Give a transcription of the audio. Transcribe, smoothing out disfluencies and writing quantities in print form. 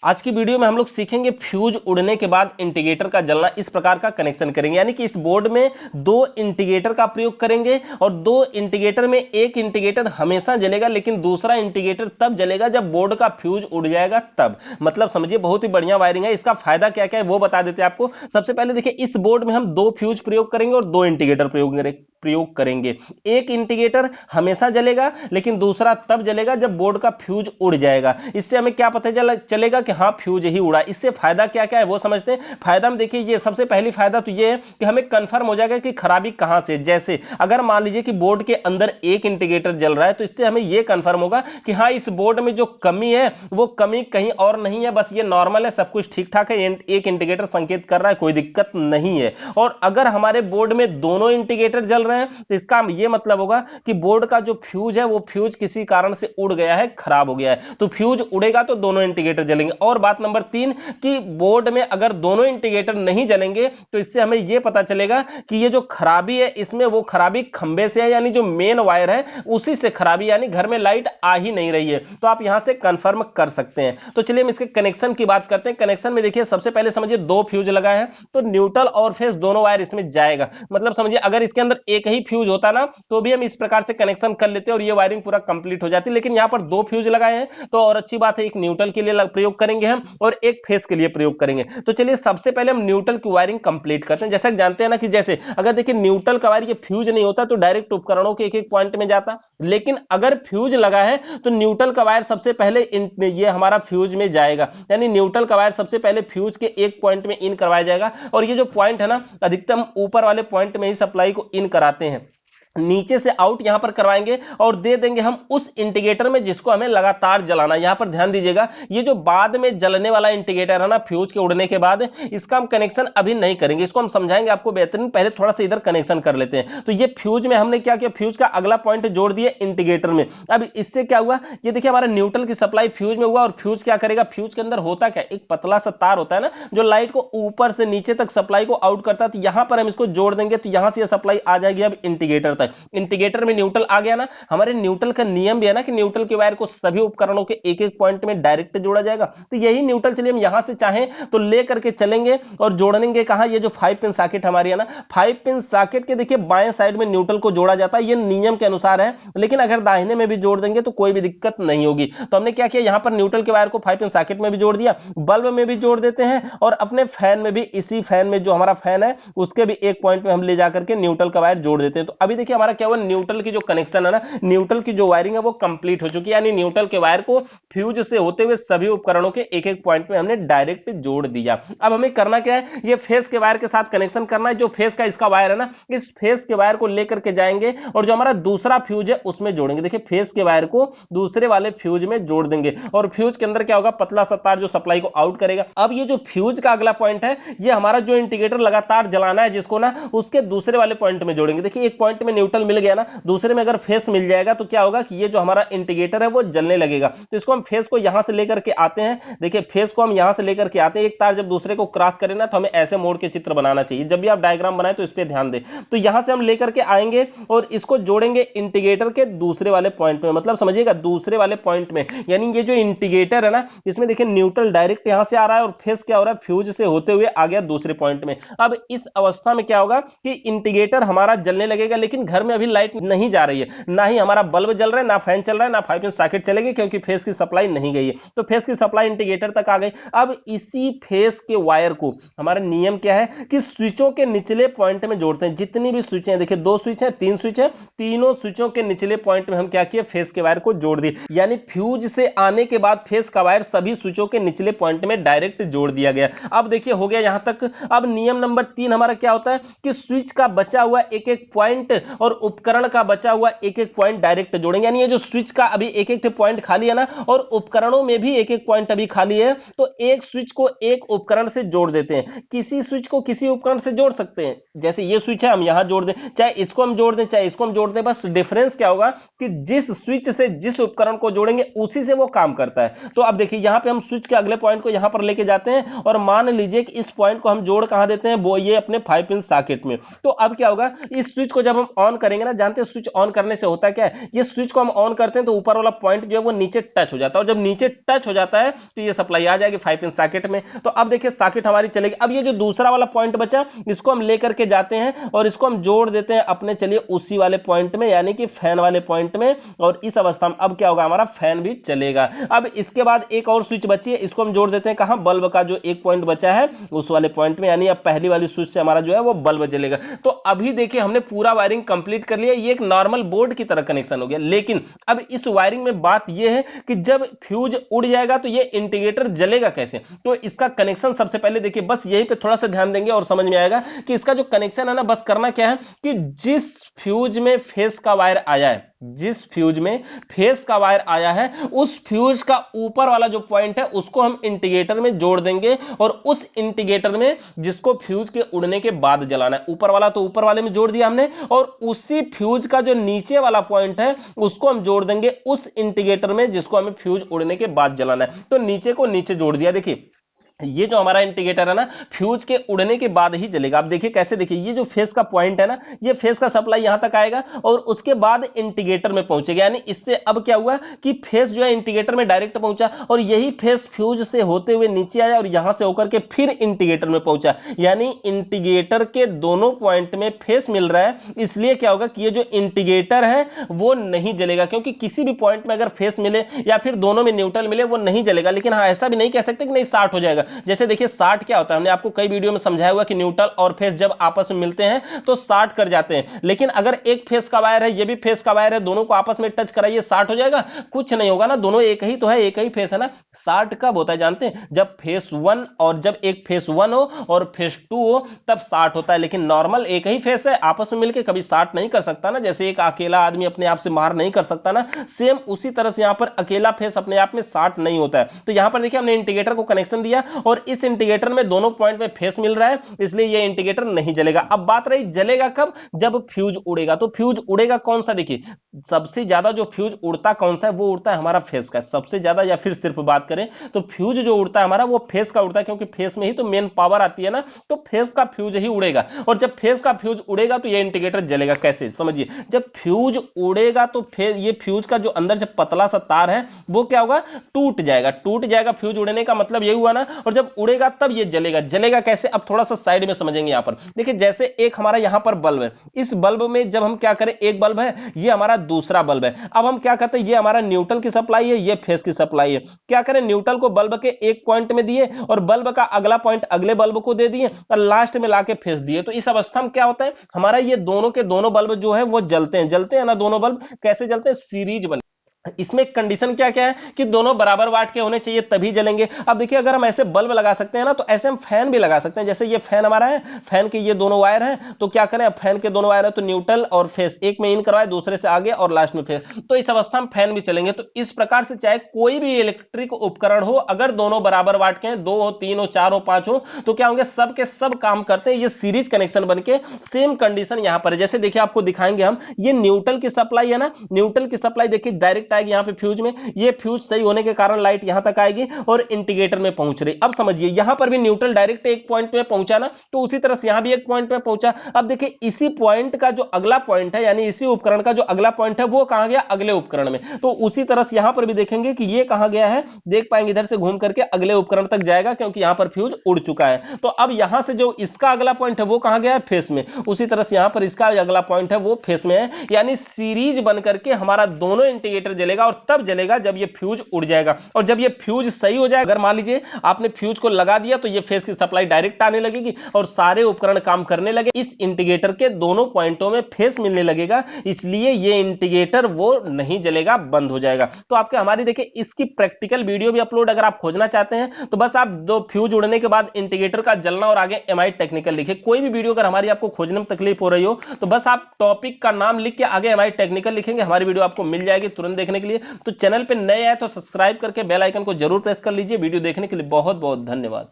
आज की वीडियो में हम लोग सीखेंगे फ्यूज उड़ने के बाद इंडिकेटर का जलना। इस प्रकार का कनेक्शन करेंगे, यानी कि इस बोर्ड में दो इंडिकेटर का प्रयोग करेंगे और दो इंडिकेटर में एक इंडिकेटर हमेशा जलेगा, लेकिन दूसरा इंडिकेटर तब जलेगा जब बोर्ड का फ्यूज उड़ जाएगा तब। मतलब समझिए, बहुत ही बढ़िया वायरिंग है। इसका फायदा क्या क्या है वो बता देते हैं आपको। सबसे पहले देखिए, इस बोर्ड में हम दो फ्यूज प्रयोग करेंगे और दो इंडिकेटर प्रयोग करेंगे। एक इंडिकेटर हमेशा जलेगा, लेकिन दूसरा तब जलेगा जब बोर्ड का फ्यूज उड़ जाएगा। इससे हमें क्या पता चलेगा कि हाँ, फ्यूज ही उड़ा। इससे फायदा क्या क्या है वो समझते हैं। फायदा में देखिए, ये सबसे पहली फायदा तो ये है कि हमें कंफर्म हो जाएगा कि खराबी कहां से। जैसे अगर मान लीजिए कि बोर्ड के अंदर एक इंडिकेटर जल रहा है, तो इससे हमें यह कंफर्म होगा कि हाँ, इस बोर्ड में जो कमी है वो कमी कहीं और नहीं है, बस ये नॉर्मल है, सब कुछ ठीक ठाक है। एक इंडिकेटर संकेत कर रहा है, कोई दिक्कत नहीं है। और अगर हमारे बोर्ड में दोनों इंडिकेटर जल रहे हैं, तो इसका यह मतलब होगा कि बोर्ड का जो फ्यूज है वो फ्यूज किसी कारण से उड़ गया है, खराब हो गया है। तो फ्यूज उड़ेगा तो दोनों इंडिकेटर जलेंगे। और बात नंबर 3 कि बोर्ड में अगर दोनों इंडिकेटर नहीं जलेंगे, तो इससे हमें यह पता चलेगा कि ये जो खराबी है, इसमें वो खराबी खंबे से है, यानी जो मेन वायर है उसी से खराबी, यानी घर में लाइट आ ही नहीं रही है। तो आप यहां से कंफर्म कर सकते हैं। तो चलिए हम इसके कनेक्शन की बात करते हैं। कनेक्शन में देखिए, सबसे पहले समझिए दो फ्यूज लगाए हैं, तो न्यूट्रल और फेस दोनों वायर इसमें जाएगा। मतलब समझिए, अगर इसके अंदर एक ही फ्यूज होता ना, तो भी हम इस प्रकार से कनेक्शन कर लेते और ये वायरिंग पूरा कंप्लीट हो जाती। लेकिन यहां पर दो फ्यूज लगाए हैं, तो और अच्छी बात है, एक न्यूट्रल के लिए प्रयोग करेंगे हम और एक फेस के लिए प्रयोग करेंगे। तो चलिए सबसे पहले हम न्यूट्रल की वायरिंग कंप्लीट करते हैं। जैसा कि जानते हैं ना कि जैसे अगर देखिए न्यूट्रल का वायर ये फ्यूज नहीं होता तो डायरेक्ट उपकरणों के एक एक पॉइंट में जाता, लेकिन अगर फ्यूज लगा है तो न्यूट्रल का वायर सबसे पहले ये हमारा फ्यूज में जाएगा, यानी न्यूट्रल का वायर सबसे पहले फ्यूज के एक पॉइंट में इन करवाया जाएगा। और ये जो पॉइंट है ना, अधिकतम ऊपर वाले पॉइंट में ही सप्लाई को इन कराते हैं, नीचे से आउट यहां पर करवाएंगे और दे देंगे हम उस इंडिकेटर में जिसको हमें लगातार जलाना। यहां पर ध्यान दीजिएगा, ये जो बाद में जलने वाला इंडिकेटर है ना फ्यूज के उड़ने के बाद, इसका हम कनेक्शन अभी नहीं करेंगे, इसको हम समझाएंगे आपको बेहतरीन। पहले थोड़ा सा इधर कनेक्शन कर लेते हैं। तो ये फ्यूज में हमने क्या किया, फ्यूज का अगला पॉइंट जोड़ दिया इंडिकेटर में। अब इससे क्या हुआ, ये देखिए हमारा न्यूट्रल की सप्लाई फ्यूज में हुआ और फ्यूज क्या करेगा, फ्यूज के अंदर होता क्या, एक पतला सा तार होता है ना, जो लाइट को ऊपर से नीचे तक सप्लाई को आउट करता है। तो यहां पर हम इसको जोड़ देंगे, तो यहां से सप्लाई आ जाएगी अब इंडिकेटर तक। इंडिकेटर में न्यूट्रल आ गया ना। हमारे न्यूट्रल का नियम भी है ना कि न्यूट्रल के वायर को सभी उपकरणों के एक एक पॉइंट में डायरेक्ट जोड़ा जाएगा। तो यही न्यूट्रल चलिए हम यहां से चाहें तो ले करके चलेंगे और जोड़ेंगे कहां, ये जो 5 पिन सॉकेट हमारी है ना, 5 पिन सॉकेट के देखिए बाएं साइड में न्यूट्रल को जोड़ा जाता है, ये नियम के अनुसार है। लेकिन अगर दाहिने में भी जोड़ देंगे तो कोई भी दिक्कत नहीं होगी। तो हमने क्या किया, यहां पर न्यूट्रल के वायर को 5 पिन सॉकेट में भी जोड़ दिया, बल्ब में भी जोड़ देते हैं और अपने फैन में भी, इसी फैन में जो हमारा फैन है उसके भी एक पॉइंट में हम ले जाकर के न्यूट्रल का वायर जोड़ देते हैं। तो अभी देखिए हमारा क्या हुआ, न्यूट्रल की जो कनेक्शन है ना, न्यूट्रल की जो वायरिंग है वो कंप्लीट हो चुकी है, यानी न्यूट्रल के वायर को फ्यूज से होते हुए सभी उपकरणों के एक एक पॉइंट में हमने डायरेक्ट जोड़ दिया। अब हमें करना क्या है, ये फेस के वायर के साथ कनेक्शन करना है। जो फेस का इसका वायर है ना, इस फेस के वायर को लेकर के जाएंगे और जो हमारा दूसरा फ्यूज है उसमें जोड़ेंगे। देखिए फेस के वायर को दूसरे वाले फ्यूज में जोड़ देंगे और फ्यूज के अंदर क्या होगा, पतला सा तार जो सप्लाई को आउट करेगा। अब ये जो फ्यूज का अगला पॉइंट है, ये हमारा जो इंडिकेटर लगातार जलाना है जिसको ना, उसके दूसरे वाले पॉइंट में जोड़ेंगे। देखिए एक पॉइंट में न्यूट्रल मिल गया ना, दूसरे में अगर फेस मिल जाएगा तो क्या होगा कि ये जो हमारा इंडिकेटर है वो जलने लगेगा। तो इसको हम फेस को यहां से लेकर के आते हैं। देखिए फेस को हम यहां से लेकर के आते हैं, एक तार जब दूसरे को क्रॉस करे ना, तो हमें ऐसे मोड़ के चित्र बनाना चाहिए। जब भी आप डायग्राम बनाए तो इस पे ध्यान दें। तो यहां से हम लेकर के आएंगे और इसको जोड़ेंगे इंडिकेटर के दूसरे वाले पॉइंट में। मतलब समझिएगा दूसरे वाले पॉइंट में, यानी ये जो इंडिकेटर है ना, इसमें देखिए न्यूट्रल डायरेक्ट यहां से आ रहा है और फेस क्या हो रहा है, फ्यूज से होते हुए आ गया दूसरे पॉइंट में। अब इस अवस्था में क्या होगा कि इंडिकेटर हमारा जलने लगेगा, लेकिन घर में अभी लाइट नहीं जा रही है, ना ही हमारा बल्ब जल रहा है, ना फैन चल रहा है, ना 5 पिन सॉकेट चलेगी, क्योंकि फेस की सप्लाई नहीं गई है। तो फेस की सप्लाई इंडिकेटर तक आ गई। अब इसी फेस के वायर को, हमारा नियम क्या है कि स्विचों के निचले पॉइंट में जोड़ते हैं। जितनी भी स्विच हैं, देखिए 2 स्विच हैं, 3 स्विच हैं, तीनों स्विचों के निचले पॉइंट में हम क्या किए, फेस के वायर को जोड़ दिए। यानी फ्यूज से आने के बाद फेस का वायर सभी स्विचों के निचले पॉइंट में डायरेक्ट जोड़ दिया गया। अब देखिए हो गया यहां तक। अब नियम नंबर 3 हमारा क्या होता है कि स्विच का बचा हुआ एक एक पॉइंट और उपकरण का बचा हुआ एक एक पॉइंट डायरेक्ट जोड़ेंगे। यानी ये जो स्विच का अभी एक एक पॉइंट खाली है ना, और उपकरणों में भी एक एक पॉइंट अभी खाली है, तो एक स्विच को एक उपकरण से जोड़ देते हैं। किसी स्विच को किसी उपकरण से जोड़ सकते हैं, जैसे ये स्विच है हम यहां जोड़ दें, चाहे इसको हम जोड़ दें चाहे इसको हम जोड़ दें। बस डिफरेंस क्या होगा कि जिस स्विच से जिस उपकरण को जोड़ेंगे उसी से वो काम करता है। तो अब देखिए यहां पे हम स्विच के अगले पॉइंट को यहां पर लेके जाते हैं और मान लीजिए कि इस पॉइंट को हम जोड़ कहां देते हैं, वो ये अपने 5 पिन सॉकेट में। तो अब क्या होगा, इस स्विच को जब हम ऑन करेंगे ना, जानते हैं स्विच ऑन करने से होता क्या है, ये स्विच को हम ऑन करते हैं तो ऊपर वाला पॉइंट जो है वो नीचे टच हो जाता है, और जब नीचे टच हो जाता है तो ये सप्लाई आ जाएगी 5 इंच सॉकेट में। तो अब देखिए सॉकेट हमारी चलेगी। अब ये जो दूसरा वाला पॉइंट बचा इसको हम लेकर के जाते हैं और इसको हम जोड़ देते हैं अपने, चलिए उसी वाले पॉइंट में, यानी कि फैन वाले पॉइंट में, और इस अवस्था में अब क्या होगा, हमारा फैन भी चलेगा। अब इसके बाद एक और स्विच बची है, इसको हम जोड़ देते हैं कहां, बल्ब का जो एक पॉइंट बचा है उस वाले पॉइंट में, यानी अब पहली वाली स्विच से हमारा जो है वो बल्ब जलेगा। तो अभी देखिए हमने पूरा वायरिंग कंप्लीट कर लिया, ये एक नॉर्मल बोर्ड की तरह कनेक्शन हो गया। लेकिन अब इस वायरिंग में बात यह है कि जब फ्यूज उड़ जाएगा तो ये इंडिकेटर जलेगा कैसे। तो इसका कनेक्शन सबसे पहले देखिए, बस यहीं पे थोड़ा सा ध्यान देंगे और समझ में आएगा कि इसका जो कनेक्शन है ना, बस करना क्या है कि जिस फ्यूज में फेस का वायर आया है, जिस फ्यूज में फेस का वायर आया है उस फ्यूज का ऊपर वाला जो पॉइंट है उसको हम इंडिकेटर में जोड़ देंगे, और उस इंडिकेटर में जिसको फ्यूज के उड़ने के बाद जलाना है, ऊपर वाला तो ऊपर वाले में जोड़ दिया हमने, और उसी फ्यूज का जो नीचे वाला पॉइंट है उसको हम जोड़ देंगे उस इंडिकेटर में जिसको हमें फ्यूज उड़ने के बाद जलाना है। तो नीचे को नीचे जोड़ दिया। देखिए ये जो हमारा इंडिकेटर है ना, फ्यूज के उड़ने के बाद ही जलेगा। आप देखिए कैसे, देखिए ये जो फेस का पॉइंट है ना, ये फेस का सप्लाई यहां तक आएगा और उसके बाद इंडिकेटर में पहुंचेगा। यानी इससे अब क्या हुआ कि फेस जो है इंडिकेटर में डायरेक्ट पहुंचा, और यही फेस फ्यूज से होते हुए नीचे आया और यहां से होकर के फिर इंडिकेटर में पहुंचा। यानी इंडिकेटर के दोनों पॉइंट में फेस मिल रहा है, इसलिए क्या होगा कि ये जो इंडिकेटर है वो नहीं जलेगा, क्योंकि किसी भी पॉइंट में अगर फेस मिले या फिर दोनों में न्यूट्रल मिले वो नहीं जलेगा। लेकिन हाँ, ऐसा भी नहीं कह सकते कि नहीं शॉर्ट हो जाएगा। जैसे देखिए शॉर्ट क्या होता है, हमने आपको कई वीडियो में समझाया हुआ कि न्यूट्रल और फेस जब आपस में मिलते हैं तो शॉर्ट कर जाते हैं। लेकिन अगर एक फेस का वायर है, ये भी फेस का वायर है, दोनों को आपस में टच कराइए, शॉर्ट हो जाएगा? कुछ नहीं होगा ना, दोनों एक ही तो है, एक ही फेस है ना। शॉर्ट कब होता है जानते हैं? जब फेस 1 और जब एक फेस 1 हो और फेस 2 हो तब शॉर्ट होता है। लेकिन नॉर्मल एक ही फेस है, आपस में मिलकर कभी शॉर्ट नहीं कर सकता ना। जैसे एक अकेला आदमी अपने आप से मार नहीं कर सकता ना, सेम उसी तरह से यहां पर अकेला फेस अपने आप में शॉर्ट नहीं होता है। तो यहां पर देखिए हमने इंडिकेटर को कनेक्शन दिया और इस इंडिकेटर में दोनों पॉइंट में फेस मिल रहा है, इसलिए ये इंडिकेटर नहीं जलेगा। अब बात रही जलेगा कब, जब फ्यूज उड़ेगा। तो फ्यूज उड़ेगा कौन सा, देखिए सबसे ज्यादा जो फ्यूज उड़ता कौन सा है, वो उड़ता है हमारा फेस का सबसे ज्यादा। या फिर सिर्फ बात करें तो फ्यूज जो उड़ता है हमारा वो फेस का उड़ता है, क्योंकि फेस में ही तो मेन पावर आती है ना। तो फेस का फ्यूज ही उड़ेगा, और जब फेस का फ्यूज उड़ेगा तो ये इंडिकेटर जलेगा। कैसे समझिए, जब फ्यूज उड़ेगा तो ये फ्यूज का जो अंदर से पतला सा तार है वो क्या होगा, टूट जाएगा। टूट जाएगा, फ्यूज उड़ने का मतलब यही हुआ ना। और जब उड़ेगा तब ये जलेगा। जलेगा कैसे, अब थोड़ा सा साइड में समझेंगे। यहां पर देखिए, जैसे एक हमारा यहां पर बल्ब है, इस बल्ब में जब हम क्या करें, एक बल्ब है, ये हमारा दूसरा बल्ब है। अब हम क्या करते हैं, ये हमारा न्यूट्रल की सप्लाई है, ये फेस की सप्लाई है। क्या करें, न्यूट्रल को बल्ब के एक पॉइंट में दिए और बल्ब का अगला पॉइंट अगले बल्ब को दे दिए और लास्ट में लाके फेस दिए। तो इस अवस्था में क्या होता है, हमारा ये दोनों के दोनों बल्ब जो है वो जलते हैं। जलते हैं ना दोनों बल्ब, कैसे जलते हैं, सीरीज बन। इसमें कंडीशन क्या क्या है कि दोनों बराबर वाट के होने चाहिए तभी जलेंगे। अब देखिए, अगर हम ऐसे बल्ब लगा सकते हैं ना, तो ऐसे हम फैन भी लगा सकते हैं। जैसे ये फैन हमारा है, फैन के ये दोनों वायर हैं, तो क्या करें, अब फैन के दोनों वायर है तो न्यूट्रल और फेस एक में इन करवाए, दूसरे से आगे और लास्ट में फेस, तो इस अवस्था में फैन भी चलेंगे। तो इस प्रकार से चाहे कोई भी इलेक्ट्रिक उपकरण हो, अगर दोनों बराबर वाट के हैं, 2 हो, 3 हो, 4 हो, 5 हो, तो क्या होंगे, सब के सब काम करते हैं। ये सीरीज कनेक्शन बनके सेम कंडीशन यहां पर है। जैसे देखिए आपको दिखाएंगे हम, ये न्यूट्रल की सप्लाई है ना, न्यूट्रल की सप्लाई देखिए डायरेक्ट आएगी यहां पे फ्यूज में। ये फ्यूज सही होने के कारण लाइट यहां तक आएगी और इंडिकेटर में पहुंच रही। अब समझिए, यहां पर भी न्यूट्रल डायरेक्ट एक पॉइंट पे पहुंचा ना, तो उसी तरह से यहां भी एक पॉइंट पे पहुंचा। अब देखिए, इसी पॉइंट का जो अगला पॉइंट है, यानी इसी उपकरण का जो अगला पॉइंट है, वो कहां गया, अगले उपकरण में। तो उसी तरह से यहां पर भी देखेंगे कि ये कहां गया है, देख पाएंगे इधर से घूम करके अगले उपकरण तक जाएगा, क्योंकि यहां पर फ्यूज उड़ चुका है। तो अब यहां से जो इसका अगला पॉइंट है वो कहां गया है, फेस में। उसी तरह से यहां पर इसका अगला पॉइंट है वो फेस में है। यानी सीरीज बनकर के हमारा दोनों इंडिकेटर जलेगा, और तब जलेगा जब ये फ्यूज उड़ जाएगा। और जब ये फ्यूज सही हो जाएगा, अगर मान लीजिए आपने फ्यूज को लगा दिया, तो ये फेस की सप्लाई डायरेक्ट आने लगेगी और सारे उपकरण काम करने लगे। इस इंडिकेटर के दोनों पॉइंटों में फेस मिलने लगेगा, इसलिए ये इंडिकेटर वो नहीं जलेगा, बंद हो जाएगा। तो आपके हमारी देखिए इसकी प्रैक्टिकल वीडियो भी अपलोड अगर आप खोजना चाहते हैं, तो बस आप दो फ्यूज उड़ने के बाद इंडिकेटर का जलना और आगे एमआई टेक्निकल लिखे। कोई भी वीडियो अगर हमारी आपको खोजने में तकलीफ हो रही हो, तो बस आप टॉपिक का नाम लिख के आगे एमआई टेक्निकल लिखेंगे, हमारी वीडियो आपको मिल जाएगी तुरंत देखने के लिए। तो चैनल पे नए आए तो सब्सक्राइब करके बेल आइकन को जरूर प्रेस कर लीजिए। वीडियो देखने के लिए बहुत बहुत धन्यवाद।